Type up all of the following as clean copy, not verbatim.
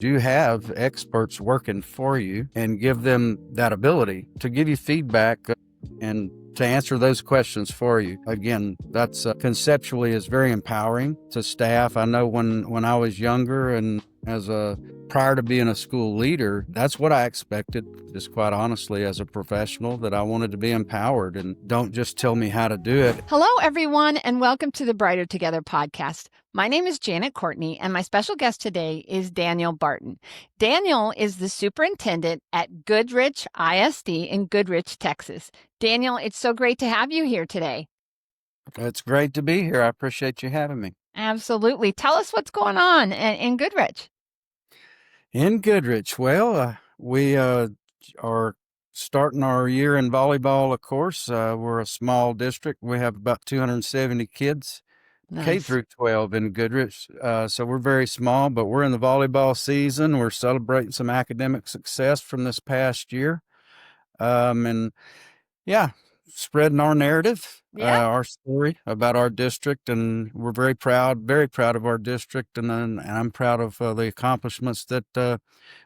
You have experts working for you, and give them that ability to give you feedback and to answer those questions for you. Again, that's conceptually is very empowering to staff. I know when I was younger and prior to being a school leader, that's what I expected, just quite honestly, as a professional, that I wanted to be empowered and don't just tell me how to do it. Hello, everyone, and welcome to the Brighter Together podcast. My name is Janet Courtney, and my special guest today is Daniel Barton. Daniel is the superintendent at Goodrich ISD in Goodrich, Texas. Daniel, it's so great to have you here today. It's great to be here. I appreciate you having me. Absolutely. Tell us what's going on in Goodrich. In Goodrich, well, we are starting our year in volleyball, of course. We're a small district. We have about 270 kids, Nice. K through 12 in Goodrich. So we're very small, but we're in the volleyball season. We're celebrating some academic success from this past year. And yeah, spreading our narrative, our story about our district, and we're very proud of our district, and I'm proud of the accomplishments that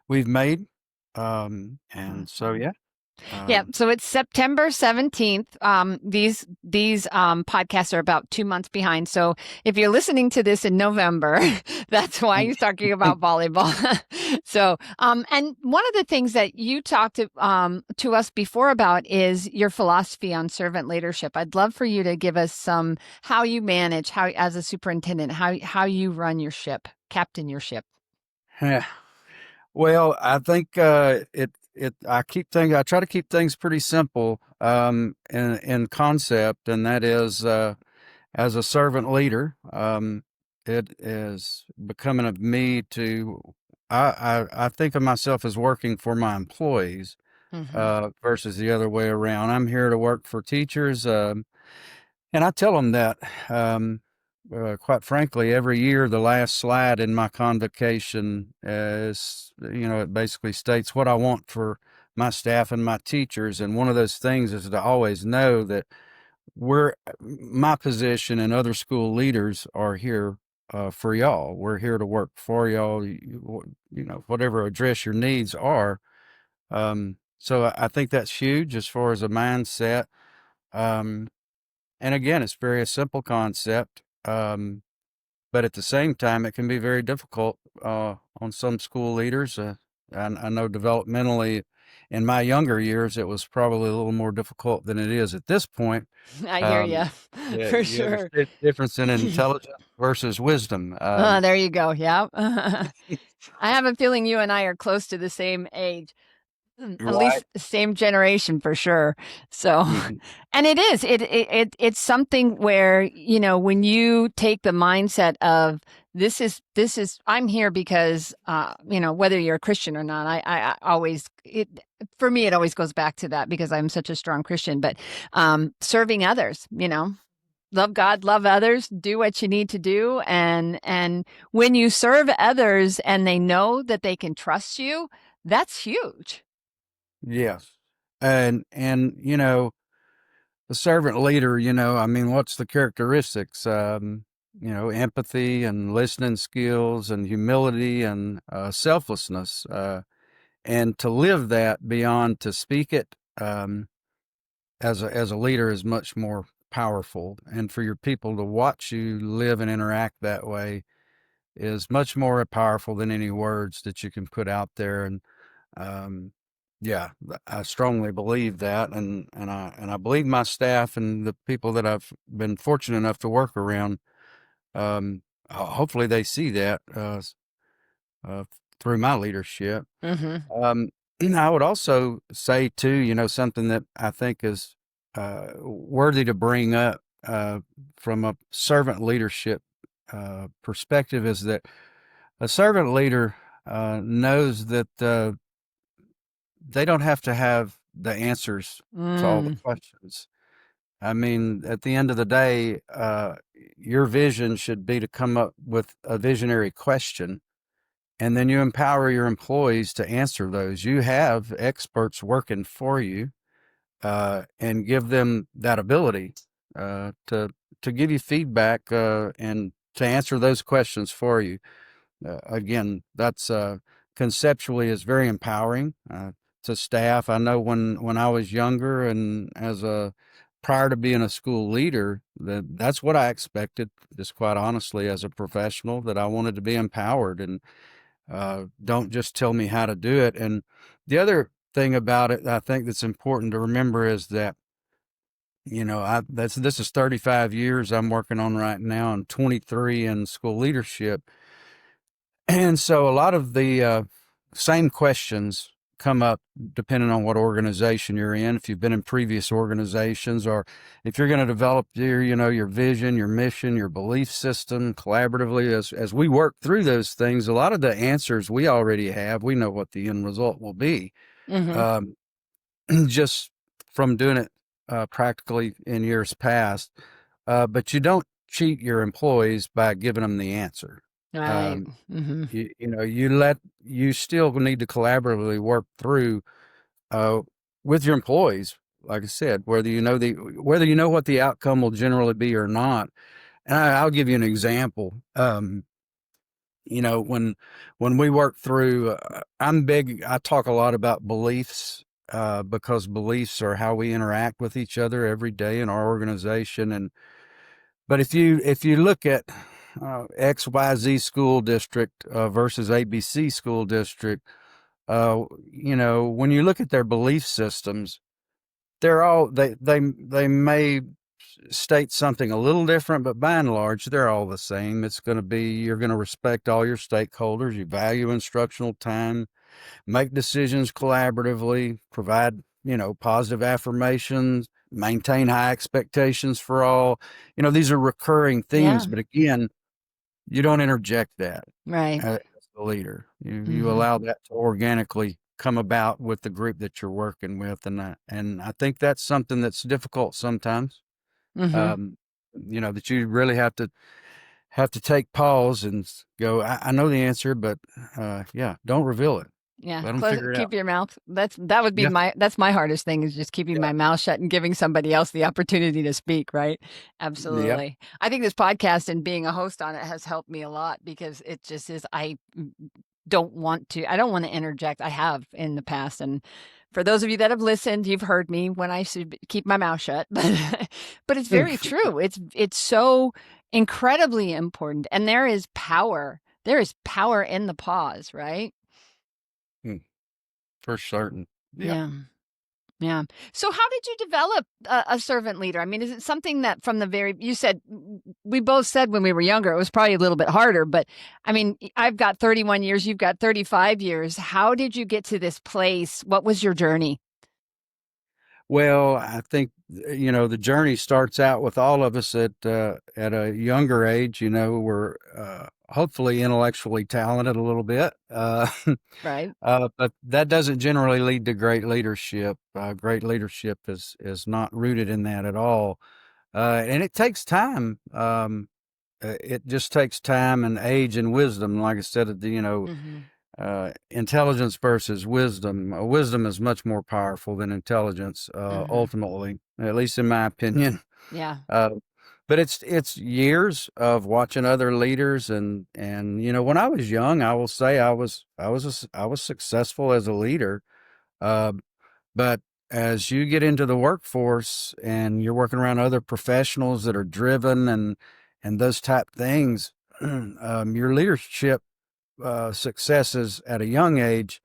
we've made. And so, yeah. So it's September 17th. These podcasts are about 2 months behind. So if you're listening to this in November, that's why you're talking about volleyball. So, and one of the things that you talked to us before about is your philosophy on servant leadership. I'd love for you to give us how you manage, how as a superintendent, how you run your ship, captain your ship. Yeah. Well, I think I try to keep things pretty simple in concept, and that is as a servant leader, it is becoming of me to I think of myself as working for my employees versus the other way around. I'm here to work for teachers, and I tell them that. Quite frankly, every year, the last slide in my convocation is, it basically states what I want for my staff and my teachers. And one of those things is to always know that my position and other school leaders are here for y'all. We're here to work for y'all, whatever address your needs are. So I think that's huge as far as a mindset. And again, it's very a simple concept. But at the same time, it can be very difficult on some school leaders. I know developmentally, in my younger years, it was probably a little more difficult than it is at this point. I hear you, Yeah, for you sure. understand the difference in intelligence versus wisdom. There you go. Yeah. I have a feeling you and I are close to the same age. At least same generation for sure. So, and it's something where, when you take the mindset of this is, I'm here because, whether you're a Christian or not, I always, for me, it always goes back to that because I'm such a strong Christian, but, serving others, love God, love others, do what you need to do. And when you serve others and they know that they can trust you, that's huge. Yes. And the servant leader, what's the characteristics? Empathy and listening skills and humility and selflessness. And to live that beyond to speak it as a leader is much more powerful. And for your people to watch you live and interact that way is much more powerful than any words that you can put out there. And yeah, I strongly believe that, and I believe my staff and the people that I've been fortunate enough to work around. Hopefully, they see that through my leadership. I would also say too, something that I think is worthy to bring up from a servant leadership perspective is that a servant leader knows that they don't have to have the answers to all the questions. I mean, at the end of the day, your vision should be to come up with a visionary question, and then you empower your employees to answer those. You have experts working for you, and give them that ability to give you feedback and to answer those questions for you. Again, that's conceptually is very empowering to staff. I know when I was younger and as a prior to being a school leader, that's what I expected, just quite honestly, as a professional, that I wanted to be empowered and don't just tell me how to do it. And the other thing about it, I think that's important to remember is that, this is 35 years I'm working on right now and 23 in school leadership. And so a lot of the same questions come up depending on what organization you're in. If you've been in previous organizations, or if you're going to develop your vision, your mission, your belief system collaboratively, as we work through those things, a lot of the answers we already have. We know what the end result will be, Mm-hmm. um, just from doing it practically in years past. But you don't cheat your employees by giving them the answer. Right. Um, Mm-hmm. you still need to collaboratively work through uh, with your employees, like I said, whether you know what the outcome will generally be or not. And I'll give you an example. When we work through, I talk a lot about beliefs, because beliefs are how we interact with each other every day in our organization. But if you look at XYZ school district versus ABC school district, when you look at their belief systems, they may state something a little different, but by and large, they're all the same. It's going to be, you're going to respect all your stakeholders, you value instructional time, make decisions collaboratively, provide, positive affirmations, maintain high expectations for all. These are recurring themes, Yeah. but again, you don't interject that Right. as the leader. You Mm-hmm. allow that to organically come about with the group that you're working with, and I think that's something that's difficult sometimes. Mm-hmm. Um, that you really have to take pause and go. I know the answer, but yeah, don't reveal it. Yeah. Let them Close. figure it out. Keep your mouth. That would be Yeah, my hardest thing is just keeping yeah, my mouth shut and giving somebody else the opportunity to speak. Right. yeah. Absolutely. I think this podcast and being a host on it has helped me a lot because it just is. I don't want to interject. I have in the past. And for those of you that have listened, you've heard me when I should keep my mouth shut, but it's very true. It's so incredibly important. And there is power. There is power in the pause, right? Hmm, for certain. Yeah. Yeah. Yeah. So how did you develop a servant leader? I mean, is it something that from you said, we both said when we were younger, it was probably a little bit harder, but I mean, I've got 31 years, you've got 35 years. How did you get to this place? What was your journey? Well, I think the journey starts out with all of us at a younger age. We're hopefully intellectually talented a little bit, Right. but that doesn't generally lead to great leadership. Great leadership is not rooted in that at all, and it takes time. It just takes time and age and wisdom. Like I said, Mm-hmm. intelligence versus wisdom. Wisdom is much more powerful than intelligence, Mm-hmm. ultimately, at least in my opinion. Yeah. Uh, but it's years of watching other leaders, and when I was young, I will say I was successful as a leader. Uh, but as you get into the workforce and you're working around other professionals that are driven and those type things, your leadership successes at a young age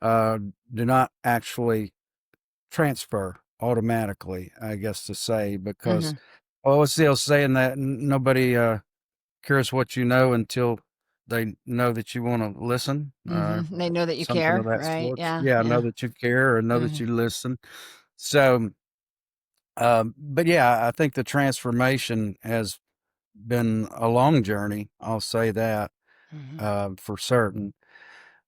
uh, do not actually transfer automatically, I guess to say, because, Mm-hmm. what's the old saying that nobody cares what you know until they know that you want to listen, Mm-hmm. They know that you something of care, that right? sort. Yeah. Yeah, know Yeah. that you care or know that Mm-hmm. you listen. So, but yeah, I think the transformation has been a long journey. I'll say that Mm-hmm. for certain.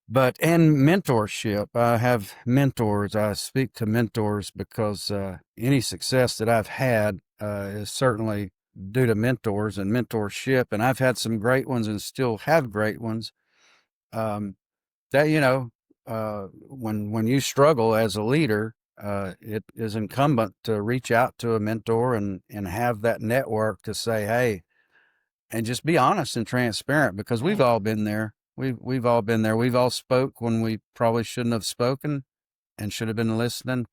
But and mentorship, I have mentors. I speak to mentors because any success that I've had is certainly due to mentors and mentorship. And I've had some great ones and still have great ones. Um, that when you struggle as a leader, it is incumbent to reach out to a mentor and have that network to say, hey, and just be honest and transparent because we've Right. all been there. we've all been there. We've all spoke when we probably shouldn't have spoken and should have been listening.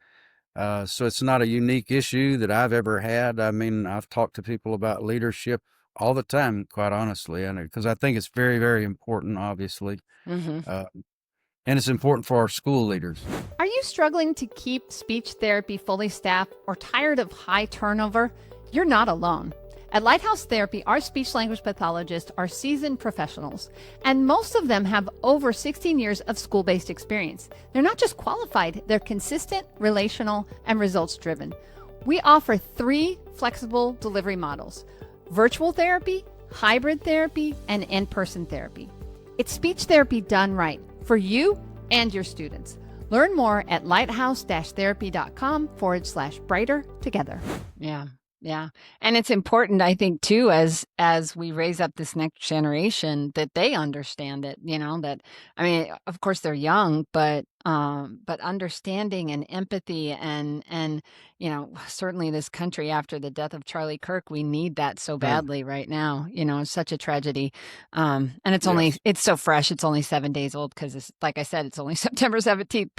So it's not a unique issue that I've ever had. I mean, I've talked to people about leadership all the time, quite honestly, and because I think it's very, very important, obviously, Mm-hmm. uh, and it's important for our school leaders. Are you struggling to keep speech therapy fully staffed or tired of high turnover? You're not alone. At Lighthouse Therapy, our speech language pathologists are seasoned professionals, and most of them have over 16 years of school-based experience. They're not just qualified, they're consistent, relational, and results-driven. We offer 3 flexible delivery models: virtual therapy, hybrid therapy, and in-person therapy. It's speech therapy done right for you and your students. Learn more at lighthouse-therapy.com/brighter together. Yeah. Yeah. And it's important, I think, too, as we raise up this next generation, that they understand it, that, I mean, of course they're young, but understanding and empathy and, certainly this country after the death of Charlie Kirk, we need that so Uh, badly right now. It's such a tragedy. And yes. it's so fresh. It's only 7 days old because it's, like I said, it's only September 17th,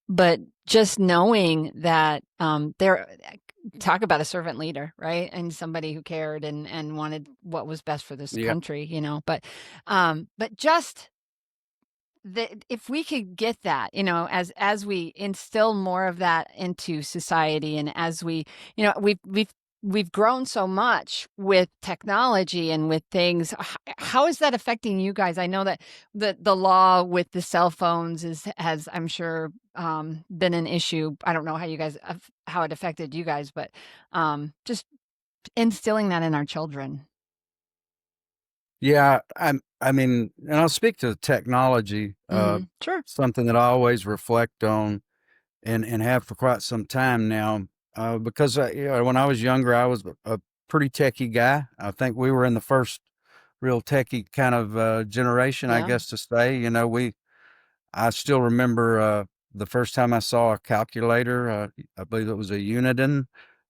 but just knowing that, there, talk about a servant leader, right? And somebody who cared and wanted what was best for this Yeah. country, but just if we could get that, as we instill more of that into society, and as we've grown so much with technology and with things. How is that affecting you guys? I know that the law with the cell phones has, I'm sure, been an issue. I don't know how it affected you guys, but just instilling that in our children. Yeah, I mean, and I'll speak to technology, Mm-hmm. Sure. something that I always reflect on and have for quite some time now. Because when I was younger, I was a pretty techie guy. I think we were in the first real techie kind of generation, I Yeah. guess to say. I still remember the first time I saw a calculator. I believe it was a Uniden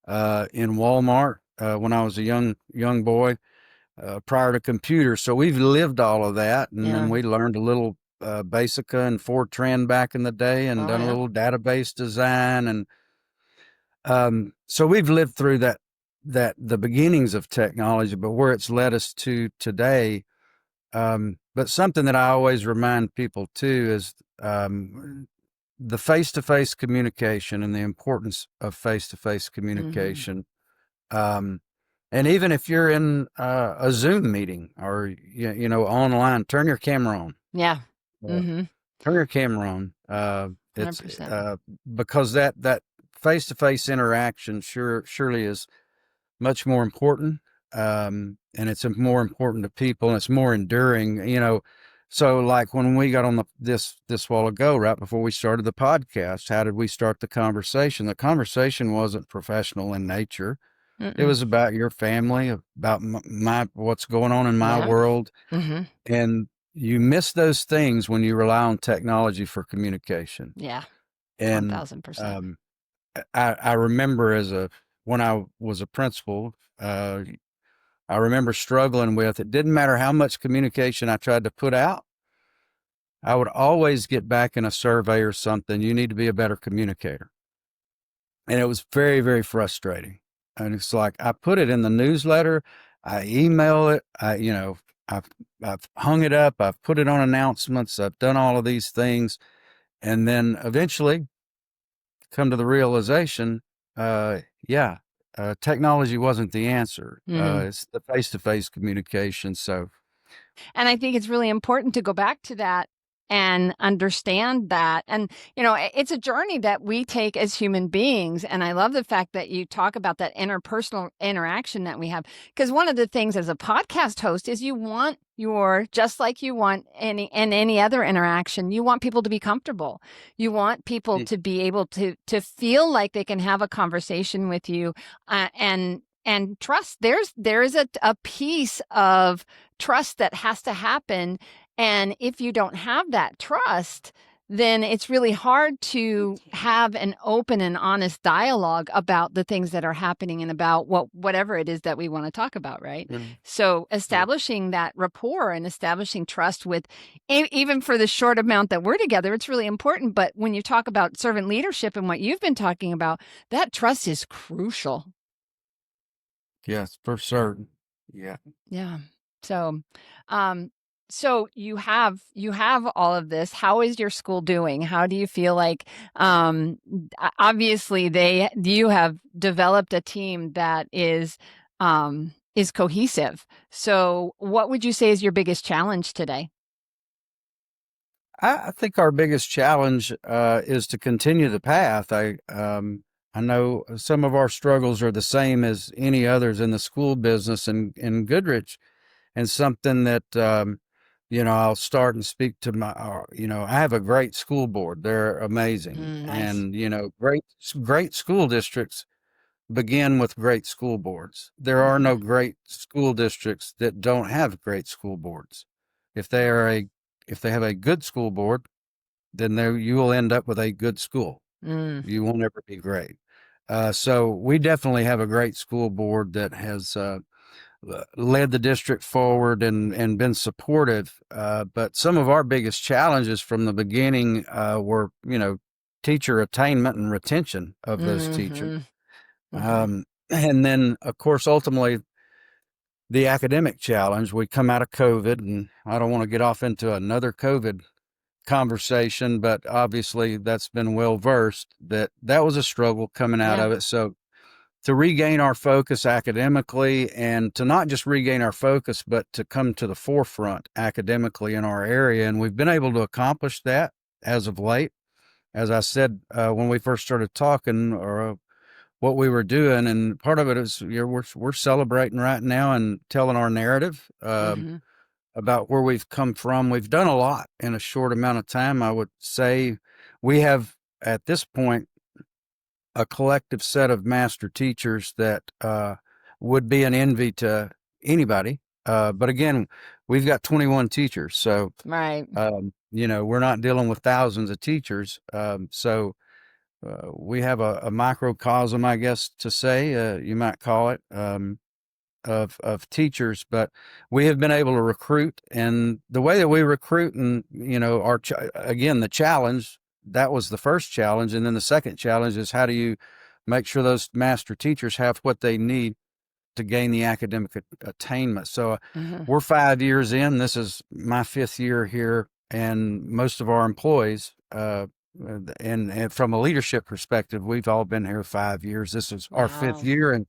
in Walmart when I was a young boy prior to computers. So we've lived all of that, and then Yeah. we learned a little Basica and Fortran back in the day, and Oh done a yeah. little database design, and so we've lived through that the beginnings of technology, but where it's led us to today. But something that I always remind people too is the face-to-face communication and the importance of face-to-face Mm-hmm. communication. Um, and even if you're in a Zoom meeting or online, turn your camera on. Yeah. Uh, Mm-hmm. turn your camera on. It's 100%. because that face-to-face interaction surely is much more important, and it's more important to people, and it's more enduring. So like when we got on this while ago, right before we started the podcast, how did we start the conversation? The conversation wasn't professional in nature. It Mm-mm. was about your family, about my what's going on in my Yeah. world, Mm-hmm. and you miss those things when you rely on technology for communication. Yeah. And 1000%. um, I remember when I was a principal, I remember struggling with it. Didn't matter how much communication I tried to put out, I would always get back in a survey or something. You need to be a better communicator. And it was very, very frustrating. And it's like, I put it in the newsletter, I email it, I've, I've hung it up, I've put it on announcements, I've done all of these things. And then eventually come to the realization, yeah, technology wasn't the answer. Mm-hmm. It's the face-to-face communication. So And I think it's really important to go back to that and understand that. And, it's a journey that we take as human beings. And I love the fact that you talk about that interpersonal interaction that we have. Because one of the things as a podcast host is just like you want any other interaction, you want people to be comfortable. You want people y- to be able to feel like they can have a conversation with you, and trust. There is a piece of trust that has to happen. And if you don't have that trust, then it's really hard to have an open and honest dialogue about the things that are happening and about whatever it is that we want to talk about, right? Mm-hmm. So establishing that rapport and establishing trust with, even for the short amount that we're together, it's really important. But when you talk about servant leadership and what you've been talking about, that trust is crucial. Yes, for certain. Yeah. Yeah. So, so you have all of this. How is your school doing? How do you feel like, obviously you have developed a team that is cohesive. So what would you say is your biggest challenge today? I think our biggest challenge is to continue the path. I know some of our struggles are the same as any others in the school business in Goodrich, and something that I'll start and speak to I have a great school board. They're amazing, Nice. and great school districts begin with great school boards. There are no great school districts that don't have great school boards. If they have a good school board, then you will end up with a good school. You won't ever be great. So we definitely have a great school board that has led the district forward and been supportive. But some of our biggest challenges from the beginning were, teacher attainment and retention of those teachers. And then, of course, ultimately, the academic challenge. We come out of COVID, and I don't want to get off into another COVID conversation, but obviously that's been well versed that was a struggle coming out of it. So to regain our focus academically, and to not just regain our focus, but to come to the forefront academically in our area. And we've been able to accomplish that as of late. As I said, when we first started talking, or what we were doing, and part of it is we're celebrating right now and telling our narrative about where we've come from. We've done a lot in a short amount of time. I would say we have at this point a collective set of master teachers that would be an envy to anybody. But again, we've got 21 teachers, so Right. We're not dealing with thousands of teachers. So we have a microcosm, I guess, to say, you might call it, of teachers. But we have been able to recruit, and the way that we recruit, and again, the challenge, that was the first challenge, and then the second challenge is how do you make sure those master teachers have what they need to gain the academic attainment. So we're 5 years in. This is my 5th year here, and most of our employees, and from a leadership perspective, we've all been here 5 years. This is our 5th year,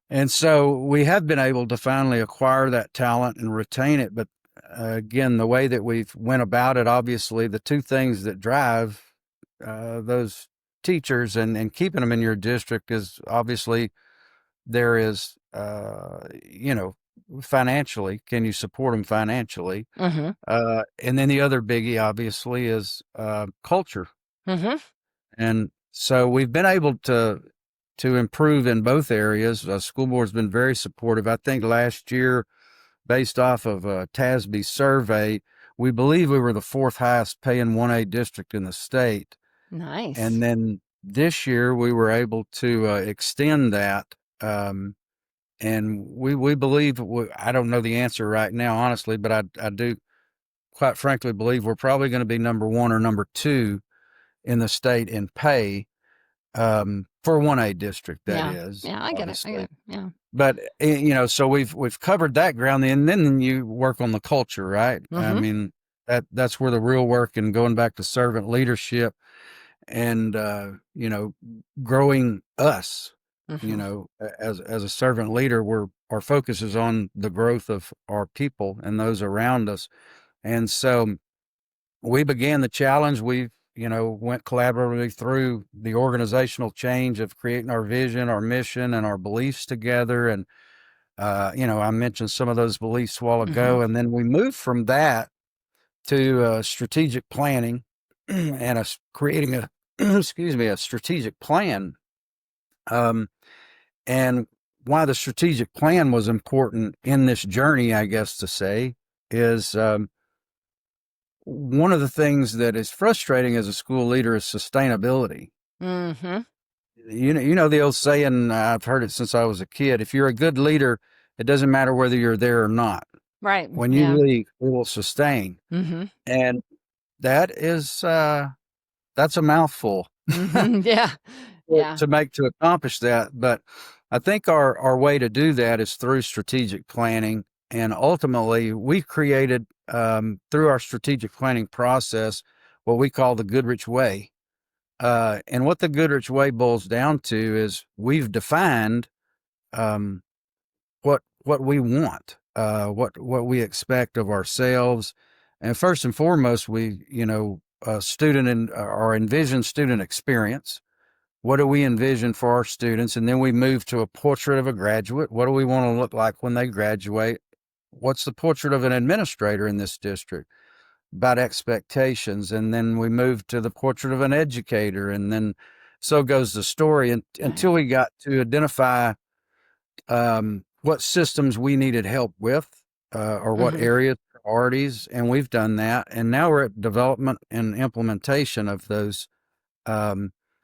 and so we have been able to finally acquire that talent and retain it. But again, the way that we've went about it, obviously, the two things that drive those teachers and keeping them in your district is obviously there is, financially, can you support them financially? And then the other biggie, obviously, is culture. And so we've been able to improve in both areas. School board's been very supportive. I think last year, based off of a TASB survey, we believe we were the 4th highest paying 1A district in the state. Nice. And then this year we were able to extend that. And we believe, I don't know the answer right now, honestly, but I do quite frankly believe we're probably going to be number 1 or number 2 in the state in pay, for 1A district, that is. Yeah, I get it. Yeah. But, so we've covered that ground, and then you work on the culture, right? I mean, that's where the real work, and going back to servant leadership and, growing us, as a servant leader, our focus is on the growth of our people and those around us. And so we began the challenge. We've, went collaboratively through the organizational change of creating our vision, our mission, and our beliefs together. And, I mentioned some of those beliefs a while ago. And then we moved from that to strategic planning and creating a, a strategic plan. And why the strategic plan was important in this journey, I guess to say, is one of the things that is frustrating as a school leader is sustainability. Mm-hmm. You know the old saying, I've heard it since I was a kid, if you're a good leader, it doesn't matter whether you're there or not. Right. When you Yeah. lead, it will sustain. Mm-hmm. And that is, that's a mouthful Mm-hmm. Yeah. Yeah. to accomplish that. But I think our way to do that is through strategic planning. And ultimately, we created, through our strategic planning process, what we call the Goodrich Way. And what the Goodrich Way boils down to is we've defined, um, what we want, what we expect of ourselves, and first and foremost, student and our envisioned student experience. What do we envision for our students? And then we move to a portrait of a graduate. What do we want to look like when they graduate? What's the portrait of an administrator in this district? About expectations. And then we move to the portrait of an educator. And then so goes the story until we got to identify what systems we needed help with, or what Mm-hmm. areas, priorities. And we've done that. And now we're at development and implementation of those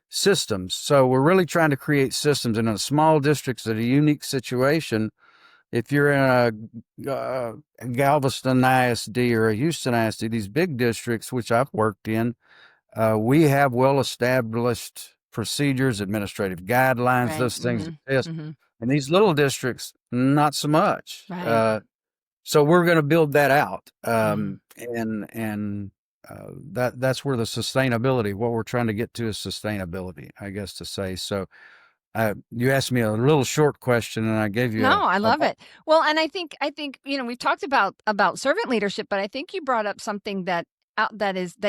systems. So we're really trying to create systems. And in a small districts, at a unique situation, if you're in a Galveston ISD or a Houston ISD, these big districts, which I've worked in, we have well-established procedures, administrative guidelines, Right. those things Mm-hmm. exist. Mm-hmm. And these little districts, not so much. Right. So we're going to build that out, Mm-hmm. and that's where the sustainability. What we're trying to get to is sustainability, I guess to say. So you asked me a little short question, and I gave you No, I a love it. Well, and I think we've talked about servant leadership, but I think you brought up something that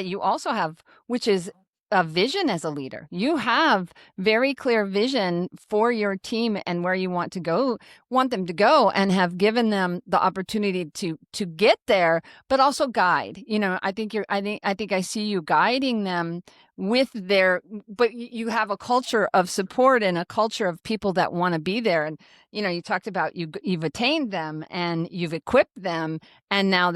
you also have, which is a vision as a leader. You have very clear vision for your team and where you want them to go, and have given them the opportunity to get there, but also guide. I think I see you guiding them but you have a culture of support and a culture of people that want to be there. And you talked about you've attained them and you've equipped them, and now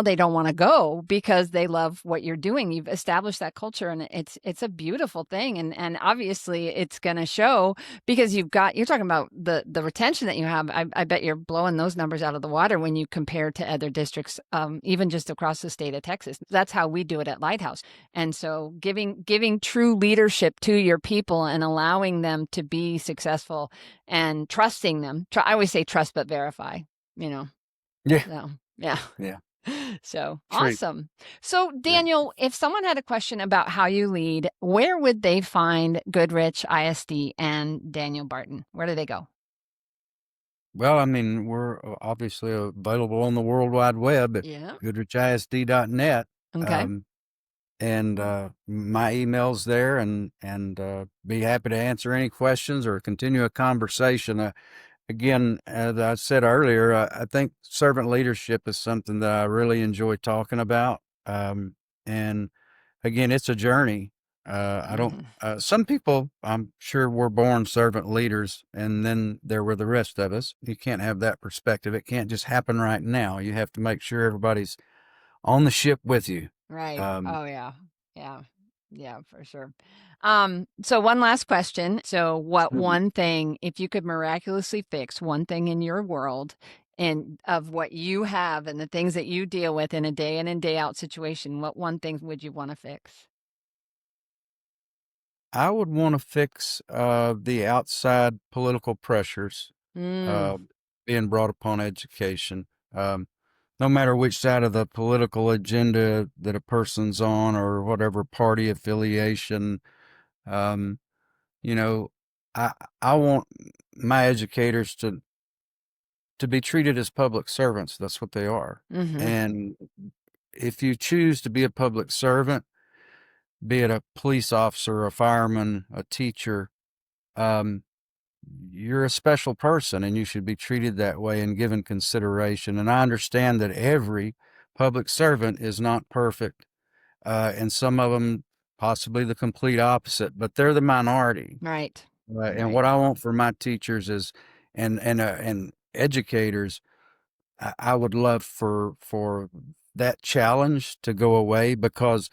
they don't want to go because they love what you're doing. You've established that culture, and it's a beautiful thing. And obviously it's going to show, because you're talking about the retention that you have. I bet you're blowing those numbers out of the water when you compare to other districts, even just across the state of Texas. That's how we do it at Lighthouse. And so giving true leadership to your people and allowing them to be successful and trusting them. I always say trust but verify, Yeah. So, yeah. Yeah. So True. awesome. So Daniel, if someone had a question about how you lead, where would they find Goodrich ISD and Daniel Barton? Where do they go? Well, I mean, we're obviously available on the World Wide Web at Yeah. goodrichisd.net. Okay. And my email's there, and be happy to answer any questions or continue a conversation. Again, as I said earlier, I think servant leadership is something that I really enjoy talking about. And again, it's a journey. I don't. Some people, I'm sure, were born servant leaders, and then there were the rest of us. You can't have that perspective. It can't just happen right now. You have to make sure everybody's on the ship with you. Right. Um, Oh yeah. Yeah. Yeah, for sure. So one last question. So what one thing, if you could miraculously fix one thing in your world and of what you have and the things that you deal with in a day in and day out situation, what one thing would you want to fix? I would want to fix the outside political pressures Mm, being brought upon education. No matter which side of the political agenda that a person's on or whatever party affiliation, um, you know, I I want my educators to be treated as public servants. That's what they are. mm-hmm. And if you choose to be a public servant, be it a police officer, a fireman, a teacher, um, you're a special person and you should be treated that way and given consideration. And I understand that every public servant is not perfect, and some of them possibly the complete opposite, but they're the minority. Right. And Right. what I want for my teachers is, and educators, I would love for that challenge to go away, because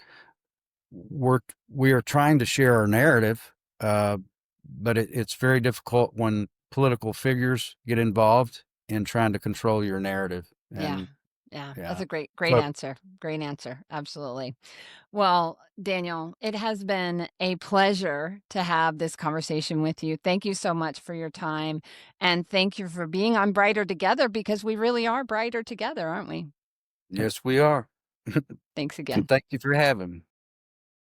we are trying to share our narrative, but it's very difficult when political figures get involved in trying to control your narrative. And yeah, yeah, that's a great so answer. Great answer. Absolutely. Well, Daniel, it has been a pleasure to have this conversation with you. Thank you so much for your time, and thank you for being on Brighter Together, because we really are brighter together, aren't we? yes, we are. Thanks again. And thank you for having me.